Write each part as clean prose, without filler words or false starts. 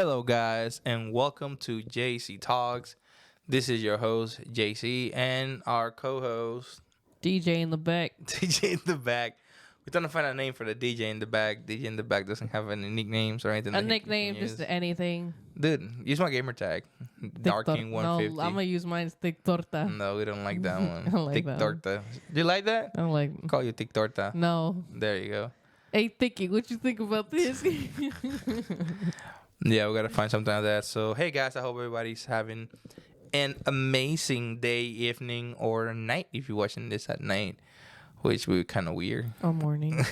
Hello, guys, and welcome to JCTalks. This is your host, JC, and our co-host, DJ in the back. DJ in the back. We're trying to find a name for the DJ in the back. DJ in the back doesn't have any nicknames or anything. A nickname, just anything. Dude, use my gamer tag. Darking 150. No, I'm gonna use mine. Thick torta. No, we don't like that one. I don't like Thick that torta. Do you like that? I don't like. Call you thick torta. No. There you go. Hey, Thicky, what you think about this? Yeah, we gotta find something like that. So, hey guys, I hope everybody's having an amazing day, evening, or night if you're watching this at night, which would be kind of weird. Or morning.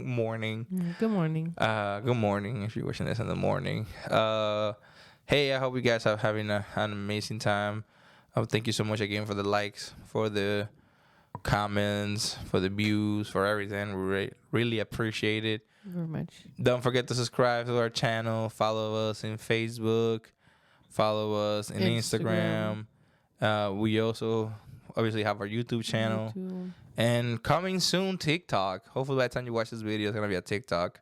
Morning. Good morning. Good morning if you're watching this in the morning. Hey, I hope you guys are having an amazing time. Thank you so much again for the likes, for the comments, for the views, for everything. We really appreciate it. Very much. Don't forget to subscribe to our channel. Follow us in Facebook. Follow us in Instagram. We also obviously have our YouTube channel. And coming soon, TikTok. Hopefully by the time you watch this video, it's going to be a TikTok.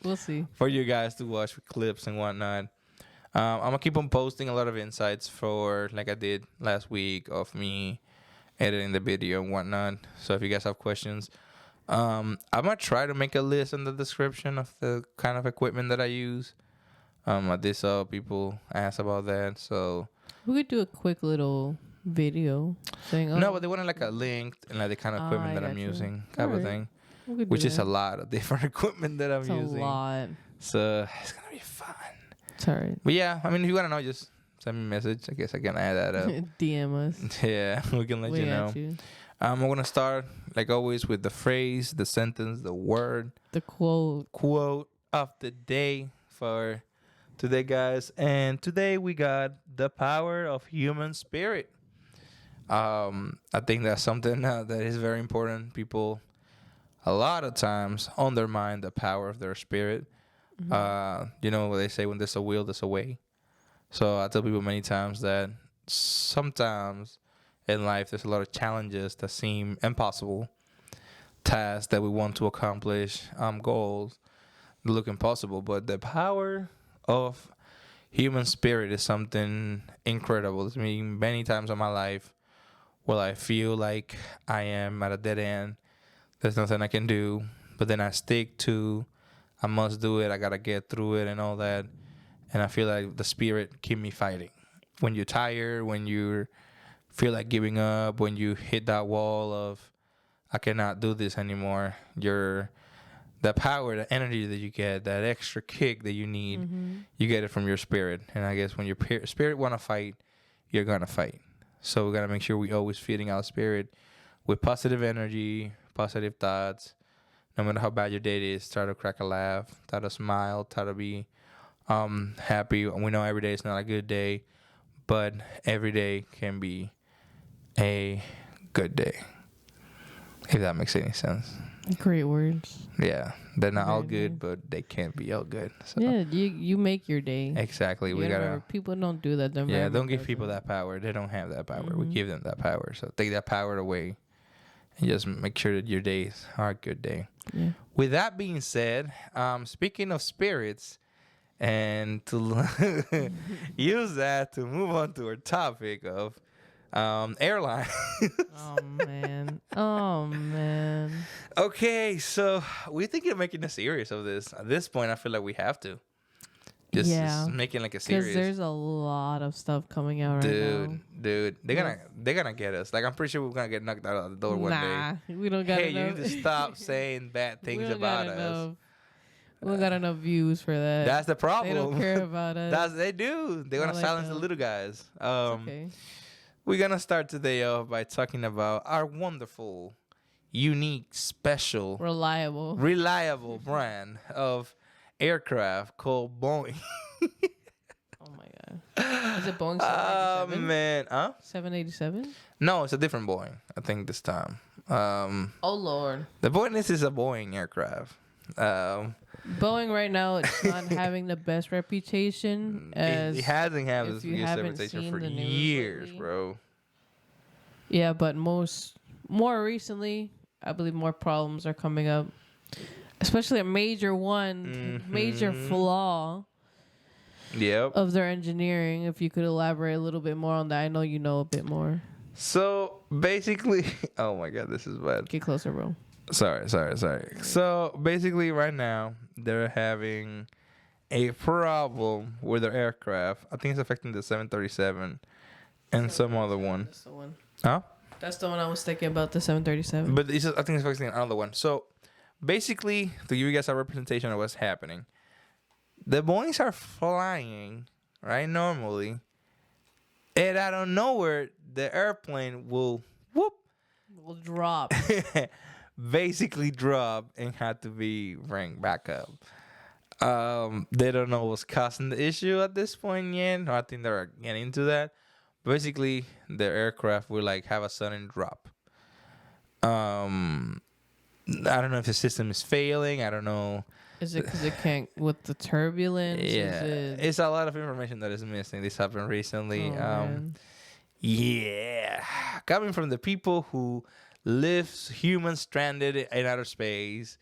We'll see. For you guys to watch clips and whatnot. I'm going to keep on posting a lot of insights for, like I did last week, of me editing the video and whatnot. So if you guys have questions, I'm gonna try to make a list in the description of the kind of equipment that I use. I did saw people ask about that, so We could do a quick little video saying, no, but they wanted like a link and like the kind of equipment that I'm using, type of thing, which is a lot of different equipment that I'm using. A lot. So it's gonna be fun. It's alright. But yeah, I mean, if you wanna know, just send me a message. I guess I can add that up. DM us. Yeah, we can let you know. I'm going to start, like always, with the phrase, the sentence, the word. The quote. Quote of the day for today, guys. And today we got the power of human spirit. I think that's something that is very important. People, a lot of times, undermine the power of their spirit. Mm-hmm. You know what they say, when there's a will, there's a way. So I tell people many times that sometimes in life, there's a lot of challenges that seem impossible, tasks that we want to accomplish, goals that look impossible. But the power of human spirit is something incredible. It's me many times in my life where I feel like I am at a dead end. There's nothing I can do, but then I stick to, I must do it. I got to get through it and all that. And I feel like the spirit keep me fighting. When you're tired, when you feel like giving up, when you hit that wall of, I cannot do this anymore, the power, the energy that you get, that extra kick that you need, you get it from your spirit. And I guess when your spirit want to fight, you're going to fight. So we got to make sure we always feeding our spirit with positive energy, positive thoughts. No matter how bad your day is, try to crack a laugh, try to smile, try to be happy. We know every day is not a good day, but every day can be a good day, if that makes any sense. Great words. Yeah, they're not all good, but they can't be all good. So. Yeah, you make your day. Exactly. We gotta. People don't do that. Don't give people that power. They don't have that power. We give them that power. So take that power away, and just make sure that your days are a good day. Yeah. With that being said, speaking of spirits, and to use that to move on to our topic of airline. Oh man. Okay, so we're thinking of making a series of this. At this point, I feel like we have to. Just making like a series. Because there's a lot of stuff coming out right now. Dude, they're gonna get us. Like, I'm pretty sure we're gonna get knocked out of the door one day. We don't got enough. Hey, you need to stop saying bad things about us. We don't got enough views for that. That's the problem. They don't care about us. They do. They're gonna silence the little guys. Okay. We're gonna start today off by talking about our wonderful, unique, special, reliable brand of aircraft called Boeing. Oh my god! Is it Boeing 787? Oh man, 787? No, it's a different Boeing. I think this time. Oh lord. The Boeing. This is a Boeing aircraft. Boeing right now it's not having the best reputation. As it hasn't had this best reputation for years, bro. Yeah, but more recently, I believe more problems are coming up. Especially a major flaw Yep. of their engineering. If you could elaborate a little bit more on that, I know you know a bit more. So basically, oh my God, this is bad. Get closer, bro. Sorry. So basically, right now they're having a problem with their aircraft. I think it's affecting the 737 and some other one. That's the one. Huh? That's the one I was thinking about, the 737. But I think it's affecting another one. So basically, to give you guys a representation of what's happening, the Boeings are flying right normally, and out of nowhere, the airplane will whoop. Will drop. Basically drop and had to be ranked back up. They don't know what's causing the issue at this point yet. I think they're getting into that. Basically, their aircraft will like have a sudden drop. I don't know if the system is failing. I don't know. Is it because it can't with the turbulence? Yeah, Is it... it's a lot of information that is missing. This happened recently. Oh, man. Yeah, coming from the people who live humans stranded in outer space,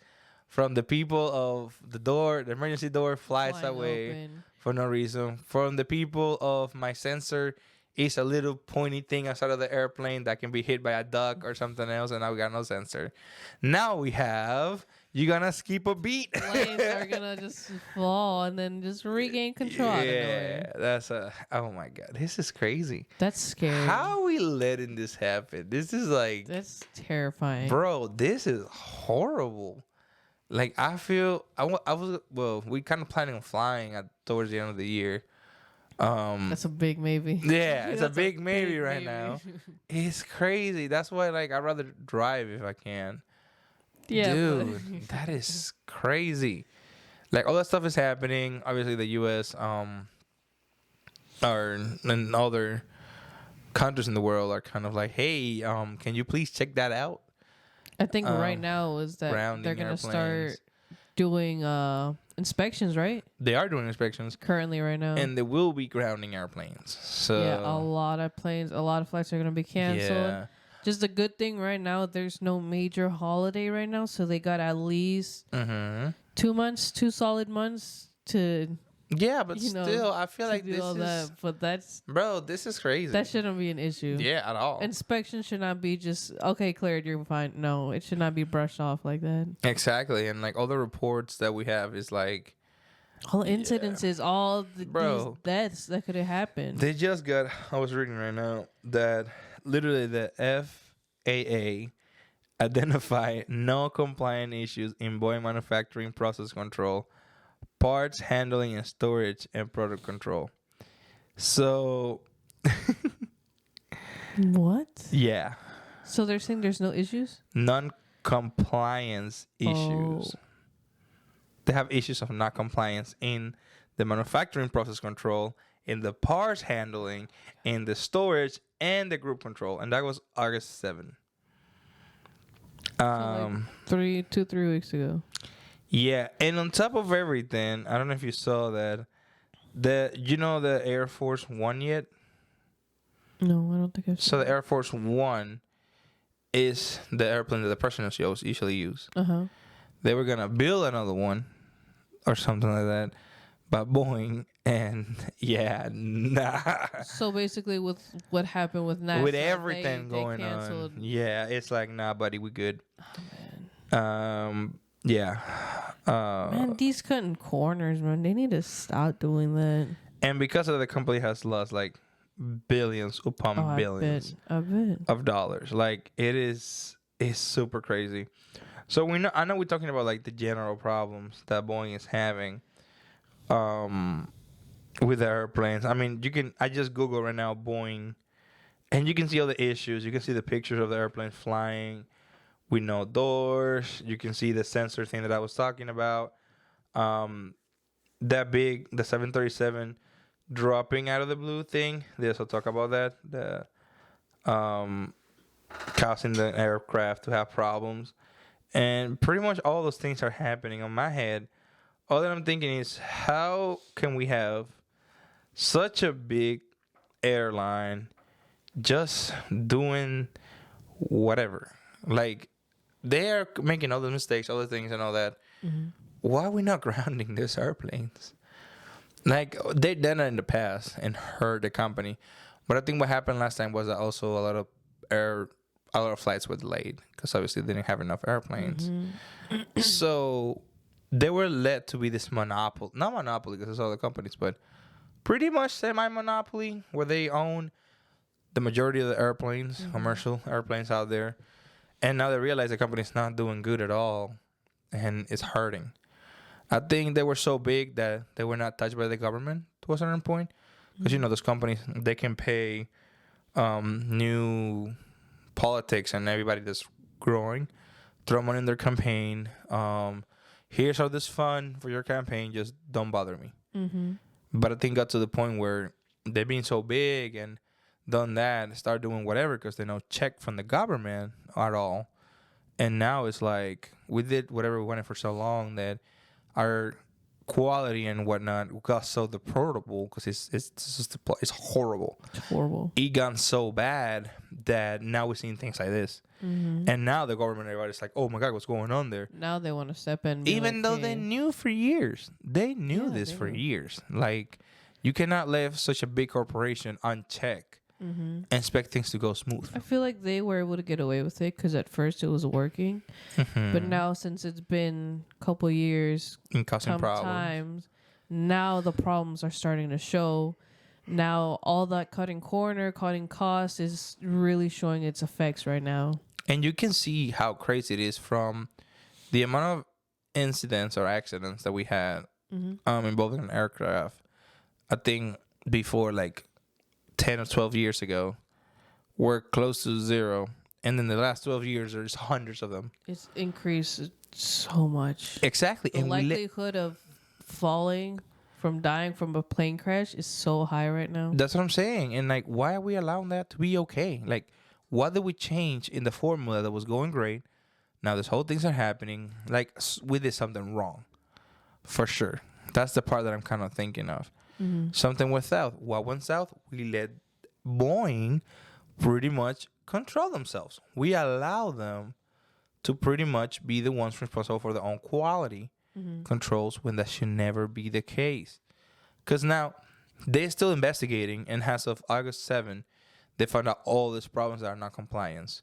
from the people of the emergency door flies Flying away open. for no reason, from the people of my sensor is a little pointy thing outside of the airplane that can be hit by a duck or something else, and now we got no sensor. Now we have you're gonna skip a beat. Planes are gonna just fall and then just regain control. Out of Yeah, nowhere. oh my God, this is crazy. That's scary. How are we letting this happen? This is like, That's terrifying. bro, this is horrible. Like, I feel we kind of planning on flying towards the end of the year. That's a big maybe. Yeah, it's a That's big maybe right maybe. now. It's crazy. That's why, like, I'd rather drive if I can. Yeah, Dude, that is crazy. Like, all that stuff is happening. Obviously, the U.S. And other countries in the world are kind of like, hey, can you please check that out? I think right now is that grounding they're gonna airplanes. start doing inspections, right? They are doing inspections, Currently, right now. and they will be grounding airplanes. So Yeah, a lot of flights are gonna be canceled. yeah. Just a good thing right now, there's no major holiday right now, so they got at least 2 solid months to Yeah, but you know, still, I feel to like do this all is, that. But bro, this is crazy. that shouldn't be an issue. Yeah, at all. Inspection should not be just okay, cleared, you're fine. No, it should not be brushed off like that. Exactly, and like all the reports that we have is like All incidences, all these Bro. deaths that could have happened. they just got. I was reading right now that literally the FAA identified no compliant issues in Boeing manufacturing process control, parts handling and storage, and product control. So What? yeah, So they're saying there's no issues? non-compliance issues. Oh. They have issues of non-compliance in the manufacturing process control, in the parts handling, in the storage, and the group control. And that was August 7. So like 3 weeks ago. Yeah, and on top of everything, I don't know if you saw that, the Air Force One yet? No, I don't think I've So the Air Force One is the airplane that the presidents usually use. Uh-huh. They were gonna build another one or something like that by Boeing, and yeah, nah. So basically with what happened with NASA, With everything they going canceled. on, yeah, it's like, nah, buddy, we good. Oh, man. Yeah. Man, these cutting corners, man. They need to stop doing that. And because of the company has lost like billions upon billions I bet. of dollars. Like it's super crazy. So I know we're talking about like the general problems that Boeing is having with the airplanes. I mean, I just Google right now Boeing, and you can see all the issues. You can see the pictures of the airplane flying with no doors. You can see the sensor thing that I was talking about. The 737 dropping out of the blue thing. They also talk about that. The causing the aircraft to have problems. And pretty much all those things are happening on my head. All that I'm thinking is, how can we have such a big airline just doing whatever? Like, they are making all the mistakes, all the things and all that. Mm-hmm. Why are we not grounding these airplanes? Like they done it in the past and hurt the company, but I think what happened last time was that also air, a lot of flights were delayed because obviously they didn't have enough airplanes. So they were led to be this monopoly, not monopoly because there's other companies, but pretty much semi-monopoly where they own the majority of the airplanes, commercial airplanes out there. And now they realize the company's not doing good at all and it's hurting. I think they were so big that they were not touched by the government to a certain point. Because, those companies, they can pay new politics and everybody that's growing, throw money in their campaign. Here's all this fun for your campaign. Just don't bother me. But I think got to the point where they're being so big and done that, start doing whatever because they no check from the government at all. And now it's like we did whatever we wanted for so long that our quality and whatnot got so deplorable because it's horrible. It's horrible. It got so bad that now we're seeing things like this. And now the government, everybody's like, oh my God, what's going on there? Now they want to step in. Even though they knew for years. They knew this for years. Like, you cannot leave such a big corporation unchecked and expect things to go smooth. I feel like they were able to get away with it because at first it was working. But now since it's been a couple years, and causing problems. Times, now the problems are starting to show. Now all that cutting costs is really showing its effects right now. And you can see how crazy it is from the amount of incidents or accidents that we had involving an aircraft. I think before like 10 or 12 years ago, we're close to zero. And in the last 12 years, there's hundreds of them. It's increased so much. Exactly. The likelihood of dying from a plane crash is so high right now. That's what I'm saying. And like, why are we allowing that to be okay? Like, what did we change in the formula that was going great? Now this whole things are happening. Like, we did something wrong. For sure. That's the part that I'm kind of thinking of. Something went south. What went south? We let Boeing pretty much control themselves. We allow them to pretty much be the ones responsible for their own quality controls when that should never be the case. Because now they're still investigating, and as of August 7, they found out all these problems that are not compliance.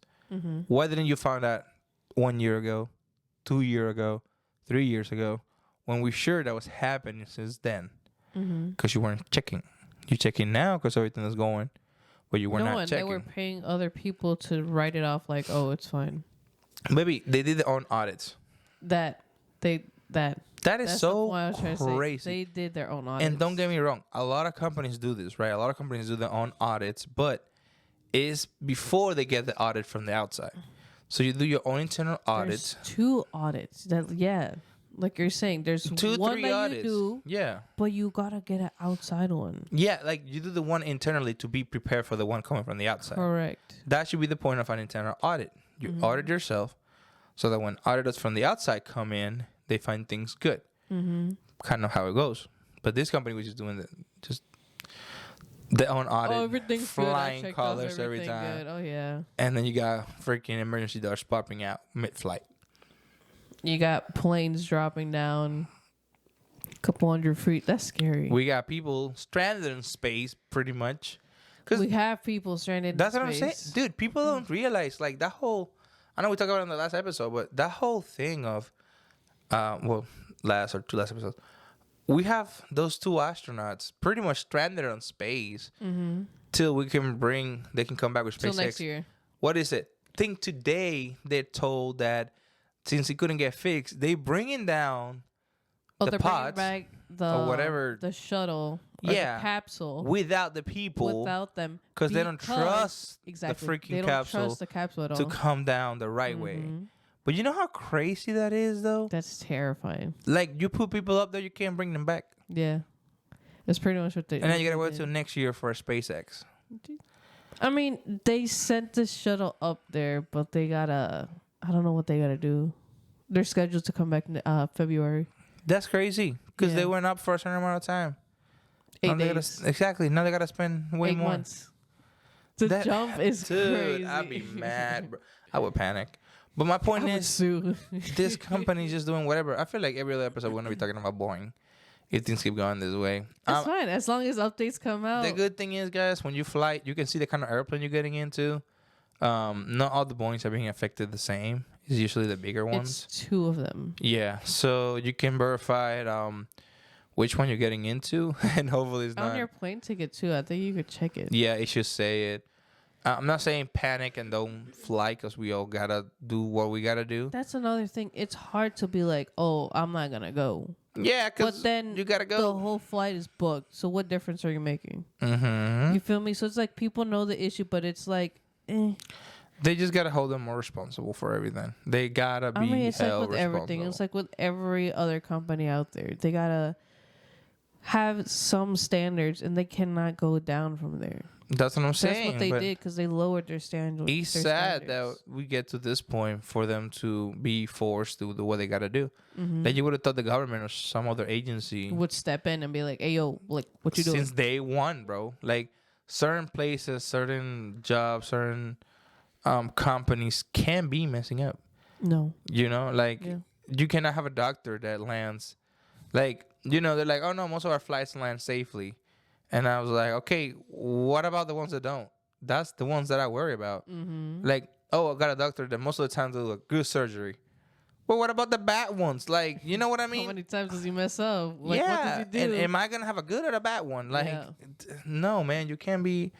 Why didn't you find out 1 year ago, 2 years ago, 3 years ago, when we sure that was happening since then? Because you weren't checking. You're checking now because everything is going, but you were not checking. They were paying other people to write it off like, oh, it's fine. Maybe they did their own audits. That is so crazy. They did their own audits. And don't get me wrong, a lot of companies do this, right? A lot of companies do their own audits, but it's before they get the audit from the outside. So you do your own internal audits. There's 2 audits. Like you're saying, there's 2, 1 3 that audits. you do, Yeah. but you gotta get an outside one. Yeah, like you do the one internally to be prepared for the one coming from the outside. Correct. That should be the point of an internal audit. You audit yourself so that when auditors from the outside come in, they find things good. Kind of how it goes. But this company was just doing just their own audit. Oh, everything's flying good. colors every time. Good. Oh, yeah. And then you got freaking emergency doors popping out mid-flight. You got planes dropping down a couple hundred feet. That's scary. We got people stranded in space, pretty much. We have people stranded in space. That's what I'm saying. Dude, people don't realize, like, that whole... I know we talked about it in the last episode, but that whole thing of... last episodes. We have those 2 astronauts pretty much stranded on space till they can come back with SpaceX. Till next year. What is it? Think today they're told that since it couldn't get fixed, they bringing down the pods back or whatever, the shuttle, or the capsule without the people, without them, because they don't trust the freaking capsule at all to come down the right way. But you know how crazy that is, though? That's terrifying. Like, you put people up there, you can't bring them back. Yeah. That's pretty much what they... And then you got to wait till next year for a SpaceX. I mean, they sent the shuttle up there, but they got to... I don't know what they got to do. They're scheduled to come back February. That's crazy. Because they went up for a certain amount of time. 8 days. Exactly. Now they got to spend way 8 more. months. The jump is crazy. Dude, I'd be mad, bro. I would panic. But my point is, this company is just doing whatever. I feel like every other episode we're going to be talking about Boeing. if things keep going this way. It's fine as long as updates come out. The good thing is, guys, when you fly, you can see the kind of airplane you're getting into. Not all the Boeings are being affected the same. It's usually the bigger ones. It's 2 of them. Yeah, so you can verify it, which one you're getting into, and hopefully it's not. On your plane ticket too, I think you could check it. Yeah, it should say it. I'm not saying panic and don't fly because we all gotta do what we gotta do. That's another thing. It's hard to be like, oh, I'm not gonna go. Yeah, because but then you gotta go. The whole flight is booked. So what difference are you making? Mm-hmm. You feel me? So it's like people know the issue, but it's like, They just gotta hold them more responsible for everything. They gotta be it's held like with everything. It's like with every other company out there. They gotta have some standards, and they cannot go down from there. That's what I'm saying. That's what they did because they lowered their standards. It's sad that we get to this point for them to be forced to do what they gotta do. Mm-hmm. That you would have thought the government or some other agency would step in and be like, "Hey, yo, like, what you doing?" Since day one, bro. Like certain places, certain jobs, certain companies can be messing up. No, you cannot have a doctor that lands. Like they're like, oh no, most of our flights land safely. And I was like, okay, what about the ones that don't? That's the ones that I worry about. Mm-hmm. Like, oh, I got a doctor that most of the time do a good surgery. But what about the bad ones? Like, you know what I mean? How many times does he mess up? Like, yeah. What does he do? And am I gonna have a good or a bad one? Like, no, man. You can't be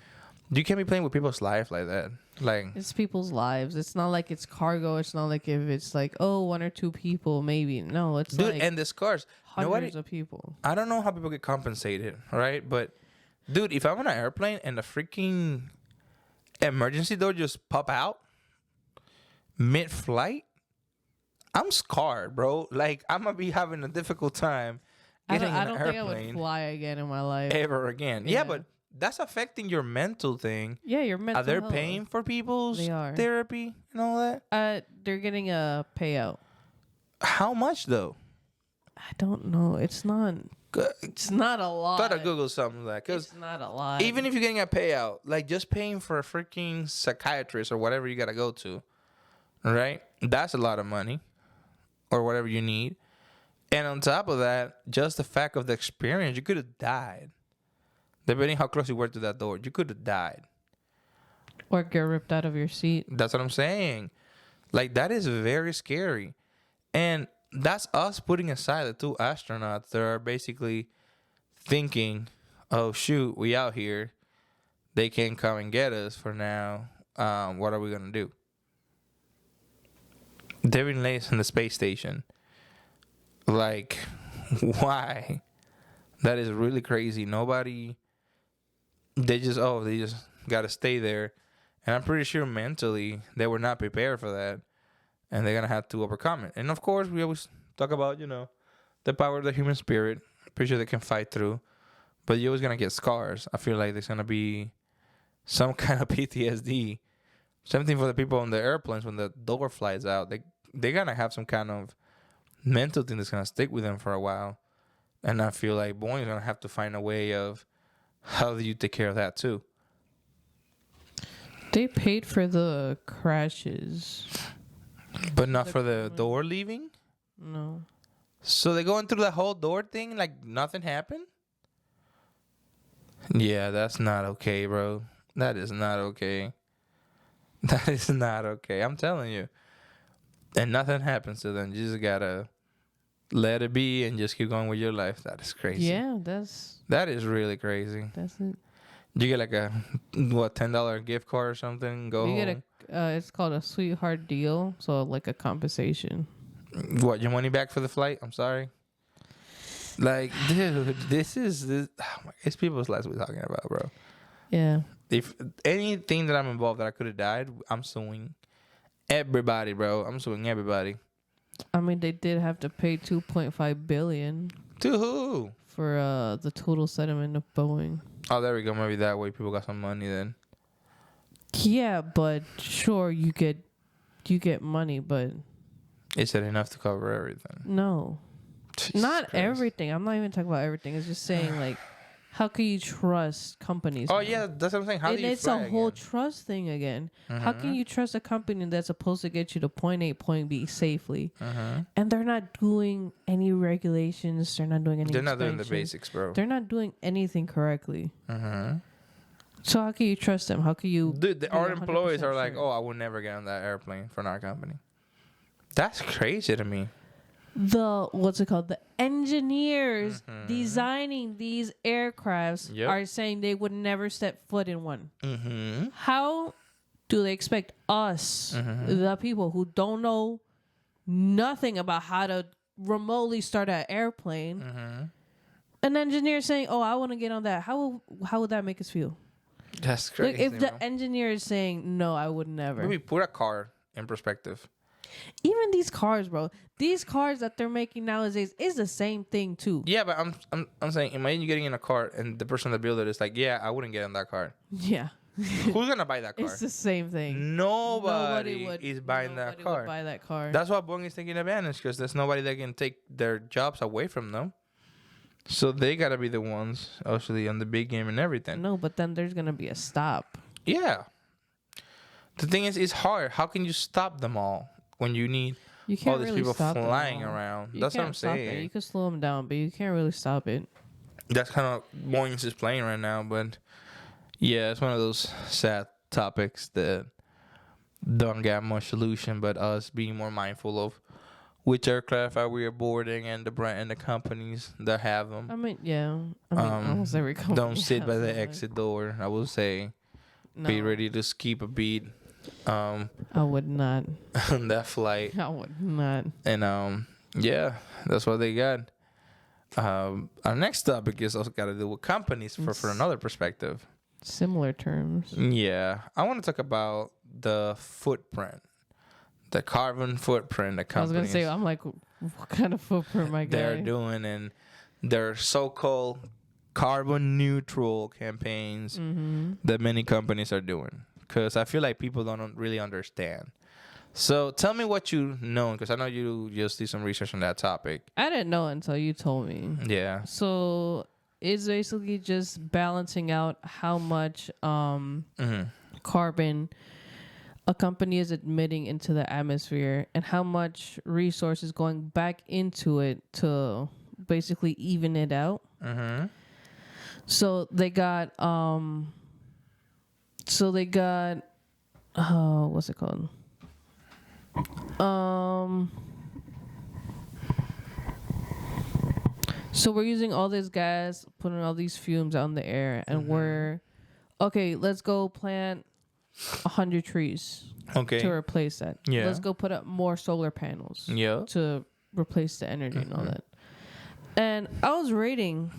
playing with people's life like that. Like, it's people's lives. It's not like it's cargo. It's not like if it's like, oh, 1 or 2 people, maybe. No, it's like and this cars hundreds of people. I don't know how people get compensated, right? But dude, if I'm on an airplane and the freaking emergency door just pop out mid-flight, I'm scarred, bro. Like, I'm gonna be having a difficult time getting in an airplane. I don't think I would fly again in my life ever again. Yeah, but that's affecting your mental thing. Yeah, your mental. Are they paying for people's therapy and all that? They're getting a payout. How much though? I don't know. It's not. It's not a lot. Gotta Google something like that. It's not a lot. Even if you're getting a payout, like just paying for a freaking psychiatrist or whatever you gotta go to, right? That's a lot of money, or whatever you need. And on top of that, just the fact of the experience, you could have died. Depending how close you were to that door, you could have died. Or get ripped out of your seat. That's what I'm saying. Like, that is very scary. And that's us putting aside the 2 astronauts that are basically thinking, oh, shoot, we out here. They can't come and get us for now. What are we going to do? They've been placed in the space station. Like, why? That is really crazy. They just got to stay there. And I'm pretty sure mentally they were not prepared for that. And they're going to have to overcome it. And of course, we always talk about, the power of the human spirit. Pretty sure they can fight through. But you're always going to get scars. I feel like there's going to be some kind of PTSD. Same thing for the people on the airplanes when the door flies out. They're going to have some kind of mental thing that's going to stick with them for a while. And I feel like Boeing's going to have to find a way of how do you take care of that too. They paid for the crashes. But not for the door leaving? No. So they're going through the whole door thing like nothing happened? Yeah, that's not okay, bro. That is not okay. That is not okay. I'm telling you. And nothing happens to them. You just gotta let it be and just keep going with your life. That is crazy. Yeah, that is really crazy. That's it. You get like a $10 gift card or something. Go home. You get it's called a sweetheart deal, so like a compensation. What, your money back for the flight? I'm sorry. Like, dude, this. Oh my, it's people's lives we're talking about, bro. Yeah. If anything that I'm involved that I could have died, I'm suing everybody, bro. I'm suing everybody. I mean, they did have to pay $2.5 billion. To who? For the total settlement of Boeing. Oh, there we go. Maybe that way people got some money then. Yeah, but sure, you get money, but is it enough to cover everything? No. Jesus not Christ. Everything. I'm not even talking about everything. It's just saying like how can you trust companies Oh now? yeah, that's what I'm saying. How do And you it's fly a whole again? trust thing again. How can Mhm. you trust a company that's supposed to get you to point A, point B safely, Mhm. and they're not doing any regulations? They're not doing any They're not doing the inspections. basics, bro. They're not doing anything correctly. Mhm. So how can you trust them? How can you Dude, be our 100% employees are like, sure? "Oh, I would never get on that airplane for our company." That's crazy to me. The what's it called? The engineers Mhm. designing these aircrafts Yep. are saying they would never step foot in one. Mhm. How do they expect us, Mhm. the people who don't know nothing about how to remotely start an airplane, Mhm. an engineer saying, "Oh, I want to get on that"? How would that make us feel? That's Like crazy, if the bro. engineer is saying, "No, I would never." Maybe put a car in perspective. Even these cars, bro. These cars that they're making nowadays is the same thing too. Yeah, but I'm saying, imagine you getting in a car and the person that built it is like, "Yeah, I wouldn't get in that car." Yeah. Who's gonna buy that car? It's the same thing. Nobody is buying that Nobody car. would buy that car. That's why Boeing is taking advantage because there's nobody that can take their jobs away from them. So they gotta be the ones actually on the big game and everything. No, but then there's gonna be a stop. Yeah. The thing is, it's hard. How can you stop them all when you need You all can't these really people stop them flying all. around? You That's what I'm can't stop it. saying. You can slow them down, but you can't really stop it. That's kind of Boeing's is playing right now, but yeah, it's one of those sad topics that don't get much solution, but us being more mindful of which aircraft are we boarding and the brand and the companies that have them. I mean, yeah. I mean, almost every company. Don't sit has by the them, but exit door. I will say, be No, ready to keep a beat I would not. on that flight. I would not. And yeah, that's what they got. Our next topic is also got to do with companies for another perspective. Similar terms. Yeah, I want to talk about the footprint, the carbon footprint that I was gonna companies say, I'm like, what kind of footprint, my they're guy? doing and their so-called carbon neutral campaigns Mm-hmm. that many companies are doing. Because I feel like people don't really understand. So tell me what you know, because I know you just did some research on that topic. I didn't know until you told me. Yeah. So it's basically just balancing out how much Mm-hmm. carbon a company is admitting into the atmosphere and how much resources going back into it to basically even it out. Mm-hmm. So they got what's it called? So we're using all this gas, putting all these fumes out in the air, and we're okay. Let's go plant 100 trees Okay. to replace that. Yeah. Let's go put up more solar panels Yeah. to replace the energy and all that. And I was rating,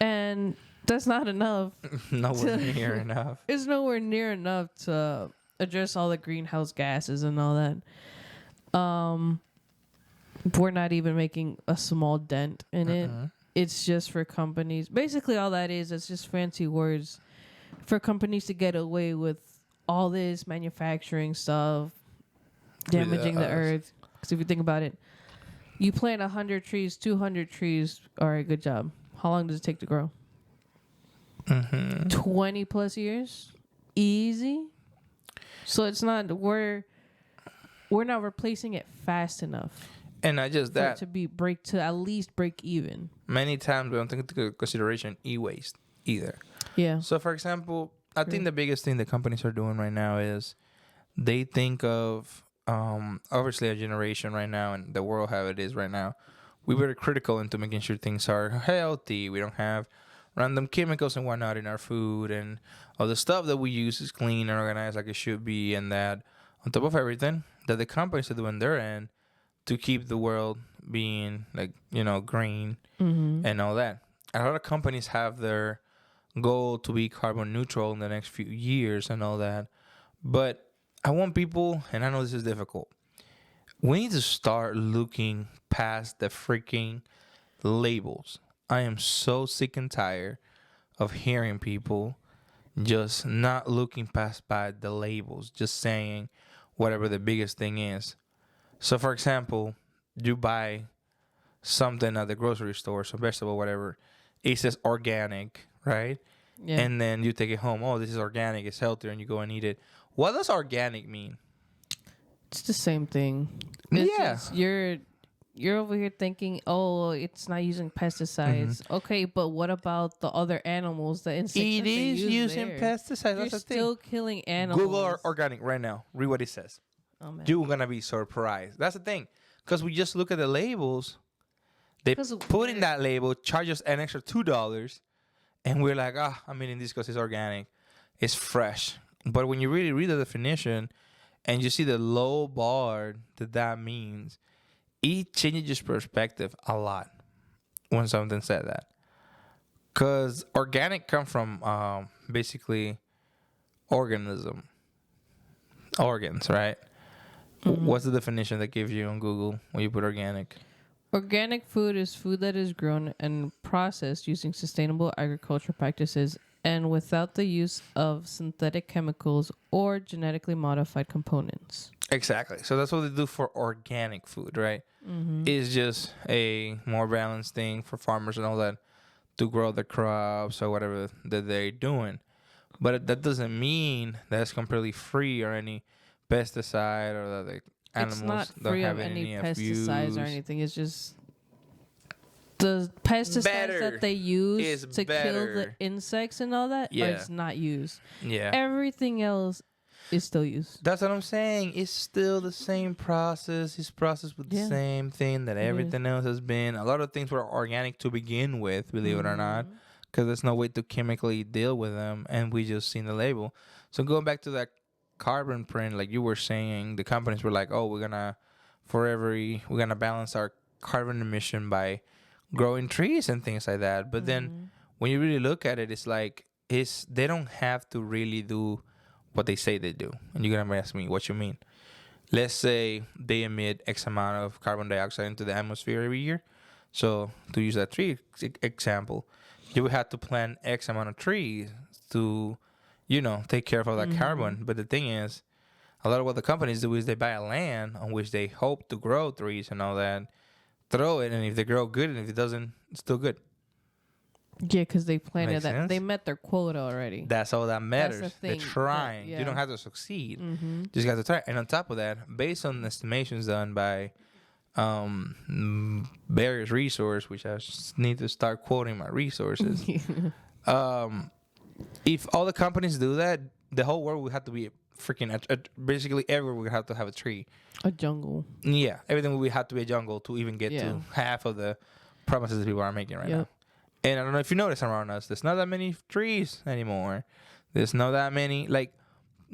and that's not enough. Nowhere near enough. It's nowhere near enough to address all the greenhouse gases and all that. We're not even making a small dent in it. It's just for companies. Basically, all that is, it's just fancy words for companies to get away with all this manufacturing stuff, damaging the earth. Because if you think about it, you plant 100 trees, 200 trees. All right, good job. How long does it take to grow? 20 plus years, easy. So it's not we're not replacing it fast enough And not just for it that, to at least break even. many times we don't take into consideration e-waste either. Yeah. So, for example, I think the biggest thing that companies are doing right now is they think of obviously a generation right now and the world how it is right now. We're very critical into making sure things are healthy. We don't have random chemicals and whatnot in our food, and all the stuff that we use is clean and organized like it should be. And that on top of everything, that the companies are doing their end to keep the world being like green and all that. A lot of companies have their goal to be carbon neutral in the next few years and all that. But I want people, and I know this is difficult, we need to start looking past the freaking labels. I am so sick and tired of hearing people just not looking past by the labels, just saying whatever the biggest thing is. So, for example, you buy something at the grocery store, some vegetable, whatever, it says organic, right? Yeah. And then you take it home. Oh, this is organic. It's healthier, and you go and eat it. What does organic mean? It's the same thing. It's Yeah. just you're over here thinking, oh, it's not using pesticides. Okay, but what about the other animals, the insects It that they is use using there? pesticides. You're That's the still thing. killing animals. Google organic right now. Read what it says. Oh man. You're gonna be surprised. That's the thing, because we just look at the labels. They 'Cause put in that label, charge us an extra $2, and we're like, I'm eating this because it's organic, it's fresh. But when you really read the definition, and you see the low bar that means, it changes your perspective a lot when something said that. Because organic come from basically organism, organs, right? What's the definition that gives you on Google when you put organic? Organic food is food that is grown and processed using sustainable agriculture practices and without the use of synthetic chemicals or genetically modified components. Exactly. So that's what they do for organic food, right? It's just a more balanced thing for farmers and all that to grow the crops or whatever that they're doing. But that doesn't mean that it's completely free or any pesticide or that the It's not animals don't free have of any any pesticides or anything. It's just the pesticides Better that they use is to kill the better. insects and all that Yeah. is not used. Yeah. Everything else is still used. That's what I'm saying. It's still the same process. It's processed with the Yeah. same thing that everything else has been. A lot of things were organic to begin with, believe it or not, because there's no way to chemically deal with them, and we just seen the label. So going back to that carbon print, like you were saying, the companies were like, "Oh, we're gonna balance our carbon emission by growing trees and things like that." But then when you really look at it, it's like they don't have to really do what they say they do. And you're gonna ask me what you mean. Let's say they emit X amount of carbon dioxide into the atmosphere every year. So to use that tree example, you would have to plant X amount of trees to, take care of all that carbon. But the thing is, a lot of what the companies do is they buy a land on which they hope to grow trees and all that, throw it, and if they grow good, and if it doesn't, it's still good. Yeah, because they planted Makes that. sense? They met their quota already. That's all that matters. They're thing, trying. yeah. You don't have to succeed. Just got to try. And on top of that, based on estimations done by various resources, which I just need to start quoting my resources. If all the companies do that, the whole world would have to be freaking basically everywhere would have to have a tree. A jungle. Yeah, everything would have to be a jungle to even get Yeah. to half of the promises that people are making right now. And I don't know if you notice around us, there's not that many trees anymore. There's not that many. Like,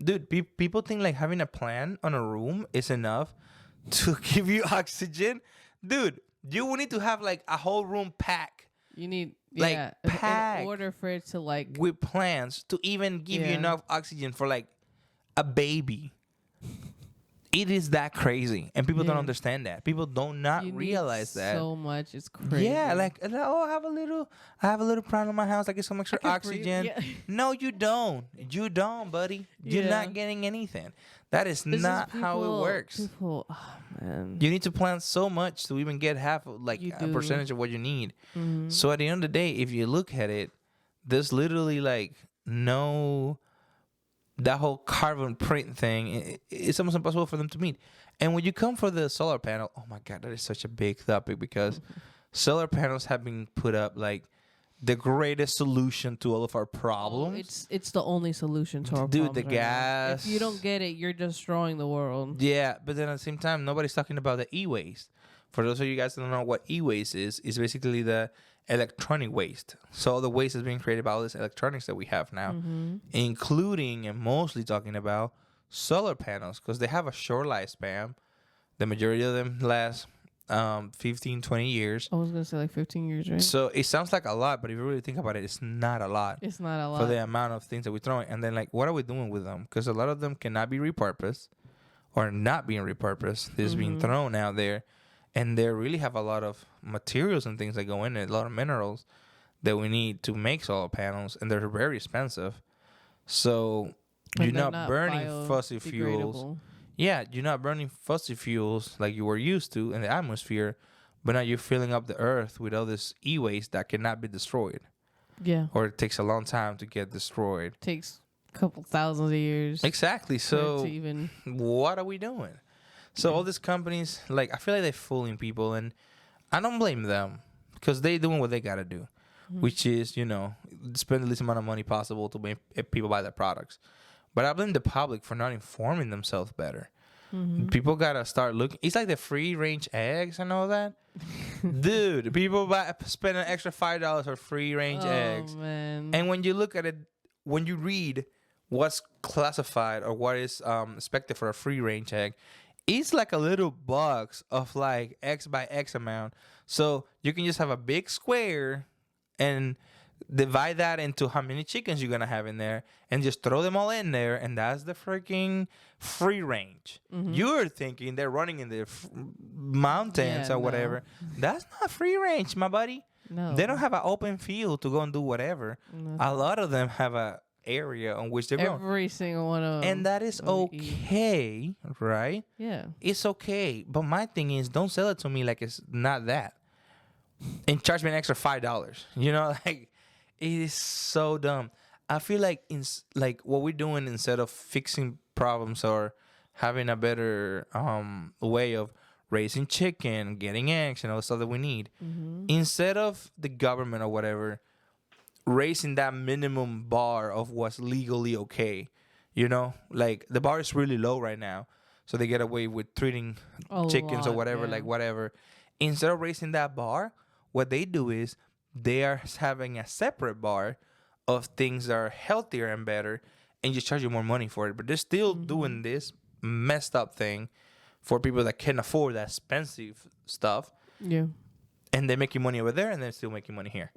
dude, people think like having a plant on a room is enough to give you oxygen. Dude, you will need to have like a whole room packed You need Like, yeah, packed in order for it to like with plants to even give you Yeah. enough oxygen for like a baby. It is that crazy, and people don't Yeah. understand that. People do not you need realize that. so much. It's crazy. Yeah, like I have a little plant in my house. I get some extra can breathe, oxygen. yeah. No, you don't. You don't, buddy. You're Yeah. not getting anything. That is It's not just how it people- works. People, oh man. You need to plant so much to even get half of like You a do. percentage of what you need. Mhm. So at the end of the day, if you look at it, there's literally like no that whole carbon print thing. It's almost impossible for them to meet. And when you come for the solar panel, oh my God, that is such a big topic because solar panels have been put up like the greatest solution to all of our problems. It's the only solution to our Dude, problems the right now. gas. If you don't get it, you're destroying the world. Yeah, but then at the same time, nobody's talking about the e-waste. For those of you guys that don't know what e-waste is basically the electronic waste. So all the waste is being created by all this electronics that we have now, including and mostly talking about solar panels because they have a short lifespan. The majority of them last 15, 20 years. I was gonna say like 15 years, right? So it sounds like a lot, but if you really think about it, it's not a lot. It's not a lot. For the amount of things that we're throwing. And then, like, what are we doing with them? Because a lot of them cannot be repurposed or not being repurposed. They're just being thrown out there. And they really have a lot of materials and things that go in it, a lot of minerals that we need to make solar panels. And they're very expensive. So And you're they're not burning fossil fuels. biodegradable. Yeah, you're not burning fossil fuels like you were used to in the atmosphere. but now you're filling up the earth with all this e-waste that cannot be destroyed, Yeah. or it takes a long time to get destroyed. Takes a couple thousands of years. Exactly. for it So to even what are we doing? So all these companies, like, I feel like they're fooling people, and I don't blame them because they doing what they gotta do, which is, spend the least amount of money possible to make people buy their products. But I blame the public for not informing themselves better. People gotta start looking. It's like the free range eggs and all that. Dude, people spend an extra $5 for free range eggs. Man. And when you look at it, when you read what's classified or what is expected for a free range egg, it's like a little box of like X by X amount. So you can just have a big square and divide that into how many chickens you're gonna have in there, and just throw them all in there, and that's the freaking free range. You're thinking they're running in the mountains or whatever. That's not free range, my buddy. No. They don't have an open field to go and do whatever. No. A lot of them have a area on which they're going, Every single one of them. and that is okay, right? Yeah. It's okay. But my thing is, don't sell it to me like it's not that, and charge me an extra $5. Like, it is so dumb. I feel like like what we're doing, instead of fixing problems or having a better way of raising chicken, getting eggs, and all the stuff that we need, instead of the government or whatever raising that minimum bar of what's legally okay, like the bar is really low right now, so they get away with treating chickens or whatever, like whatever. Instead of raising that bar, what they do is they are having a separate bar of things that are healthier and better, and just charge you more money for it. But they're still doing this messed up thing for people that can afford that expensive stuff. Yeah. And they're making money over there, and they're still making money here,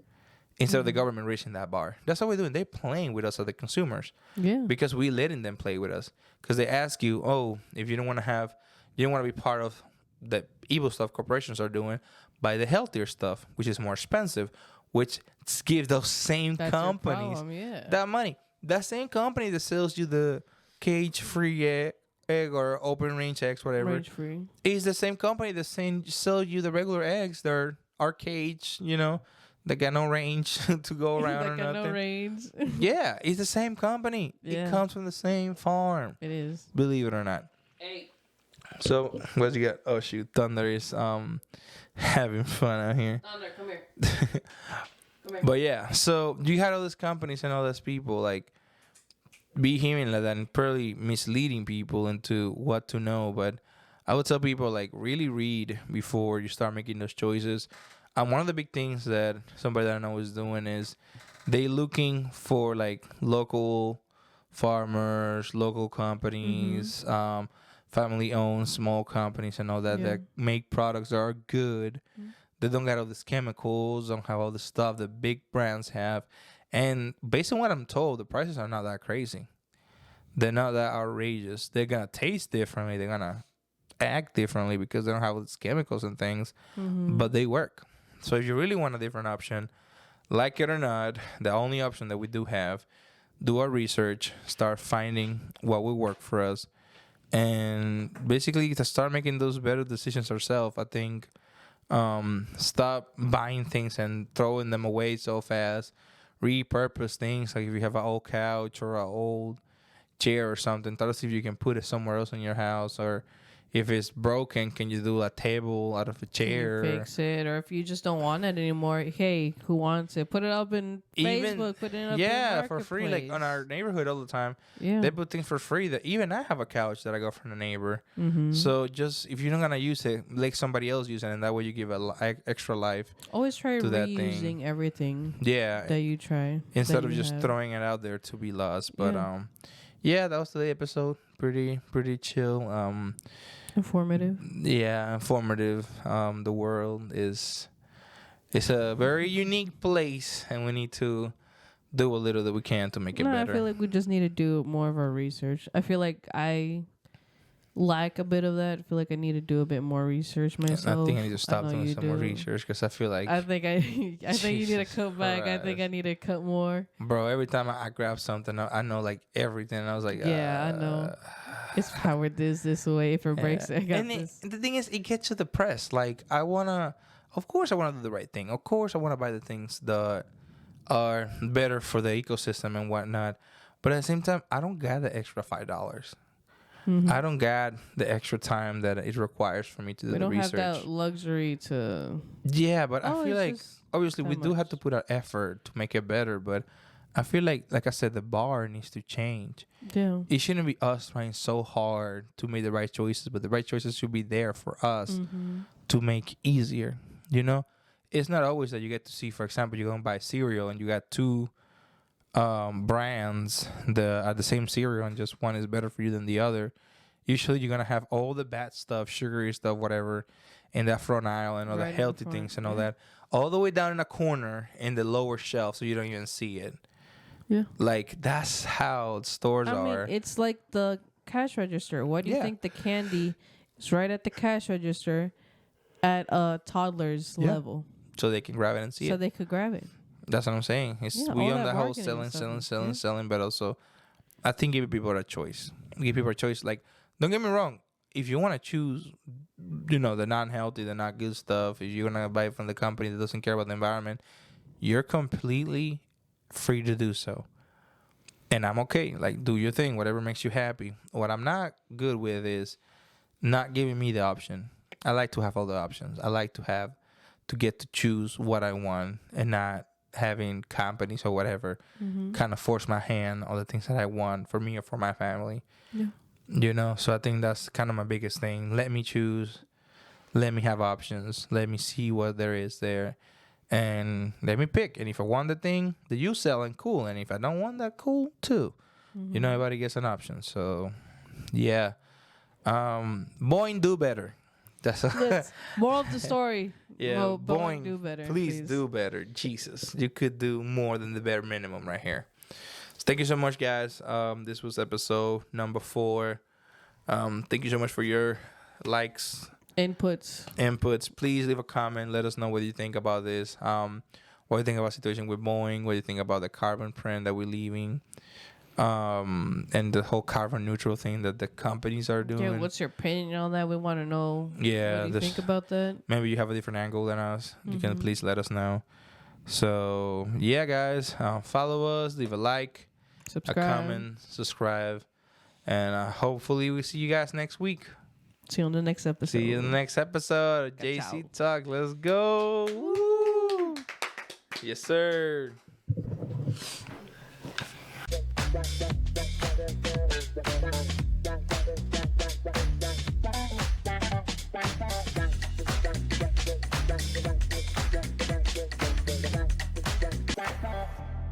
instead of the government raising that bar. That's what we're doing. They're playing with us as the consumers. Yeah. Because we letting them play with us. Because they ask you, if you don't want to be part of the evil stuff corporations are doing, buy the healthier stuff, which is more expensive, which gives those same companies that money. That same company that sells you the cage-free egg or open-range eggs, whatever, Range-free. is the same company that sells you the regular eggs that are caged, that got no range to go around or nothing. No range. Yeah, it's the same company. Yeah. It comes from the same farm. It is. Believe it or not. Hey. So, what you got? Oh, shoot. Thunder is having fun out here. Thunder, come here. Come here. But yeah, so you had all these companies and all these people like behaving like that and probably misleading people into what to know. But I would tell people, like, really read before you start making those choices. And one of the big things that somebody that I know is doing is they looking for like local farmers, local companies, family-owned small companies and all that that make products that are good. They don't got all these chemicals, don't have all the stuff that big brands have. And based on what I'm told, the prices are not that crazy. They're not that outrageous. They're going to taste differently. They're going to act differently because they don't have all these chemicals and things, but they work. So if you really want a different option, like it or not, the only option that we do have, do our research, start finding what will work for us, and basically to start making those better decisions ourselves. I think stop buying things and throwing them away so fast. Repurpose things, like if you have an old couch or an old chair or something, try to see if you can put it somewhere else in your house, or if it's broken, can you do a table out of a chair? Fix it, or if you just don't want it anymore, hey, who wants it? Put it up in Facebook. Put it up in for free. Like on our neighborhood all the time, they put things for free. That even I have a couch that I got from the neighbor. So just if you're not gonna use it, let somebody else use it, and that way you give extra life. Always try to that reusing thing. Everything. Yeah, that you try instead of just throwing it out there to be lost. But yeah, that was today's episode. Pretty chill. Informative. Yeah, informative. The world is a very unique place, and we need to do a little that we can to make it better. I feel like we just need to do more of our research. I feel like I lack a bit of that. I feel like I need to do a bit more research myself. I think I need to stop doing some more research because I feel like I think you need to cut back. I think I need to cut more. Bro, every time I grab something, I know like everything. I was like, I know. It's powered this way. If it breaks, I got this. The thing is, it gets you depressed. Like I wanna Of course, I want to do the right thing. Of course, I want to buy the things that are better for the ecosystem and whatnot. But at the same time, I don't got the extra $5. I don't got the extra time that it requires for me to do We the don't research. have that luxury to. Yeah, but I Oh, feel it's like just obviously that we do have much. to put our effort to make it better. But I feel like I said, the bar needs to change. Yeah. It shouldn't be us trying so hard to make the right choices, but the right choices should be there for us to make easier. You know, it's not always that you get to see. For example, you're gonna buy cereal and you got two brands the same cereal, and just one is better for you than the other. Usually, you're gonna have all the bad stuff, sugary stuff, whatever, in that front aisle, and all the Right in healthy front, things and all yeah. that, all the way down in a corner in the lower shelf, so you don't even see it. Yeah. Like, that's how stores I mean, are. it's like the cash register. Why do you Yeah. think the candy is right at the cash register at a toddler's Yeah. level, So they can grab it and see so it. they could grab it? That's what I'm saying. It's Yeah, we all on that the whole marketing selling, and stuff. selling, selling, Yeah. selling, but also I think give people a choice. Give people a choice. Like, don't get me wrong. If you want to choose, the non-healthy, the not good stuff, if you're gonna buy it from the company that doesn't care about the environment, you're completely free to do so. And I'm okay. Like, do your thing, whatever makes you happy. What I'm not good with is not giving me the option. I like to have all the options. I like to get to choose what I want and not having companies or whatever kind of force my hand on the things that I want for me or for my family. Yeah. So I think that's kind of my biggest thing. Let me choose. Let me have options. Let me see what there is there. And let me pick. And if I want the thing that you selling, cool. And if I don't want that, cool too. Everybody gets an option. So, yeah. Boeing, do better. That's Moral of the story. yeah. Well, Boeing, do better. please do better. Jesus, you could do more than the bare minimum right here. So thank you so much, guys. This was episode number 4. Thank you so much for your likes, inputs. Please leave a comment. Let us know what you think about this. What you think about the situation with Boeing. What you think about the carbon print that we're leaving. And the whole carbon neutral thing that the companies are doing. Yeah, what's your opinion on that? We want to know. Yeah, what do you think about that? Maybe you have a different angle than us. You can please let us know. So, yeah, guys, follow us, leave a like, Subscribe. a comment, subscribe, and hopefully we see you guys next week. See you on the next episode. See you in the next episode of JC Talk. Let's go. Woo. Yes, sir.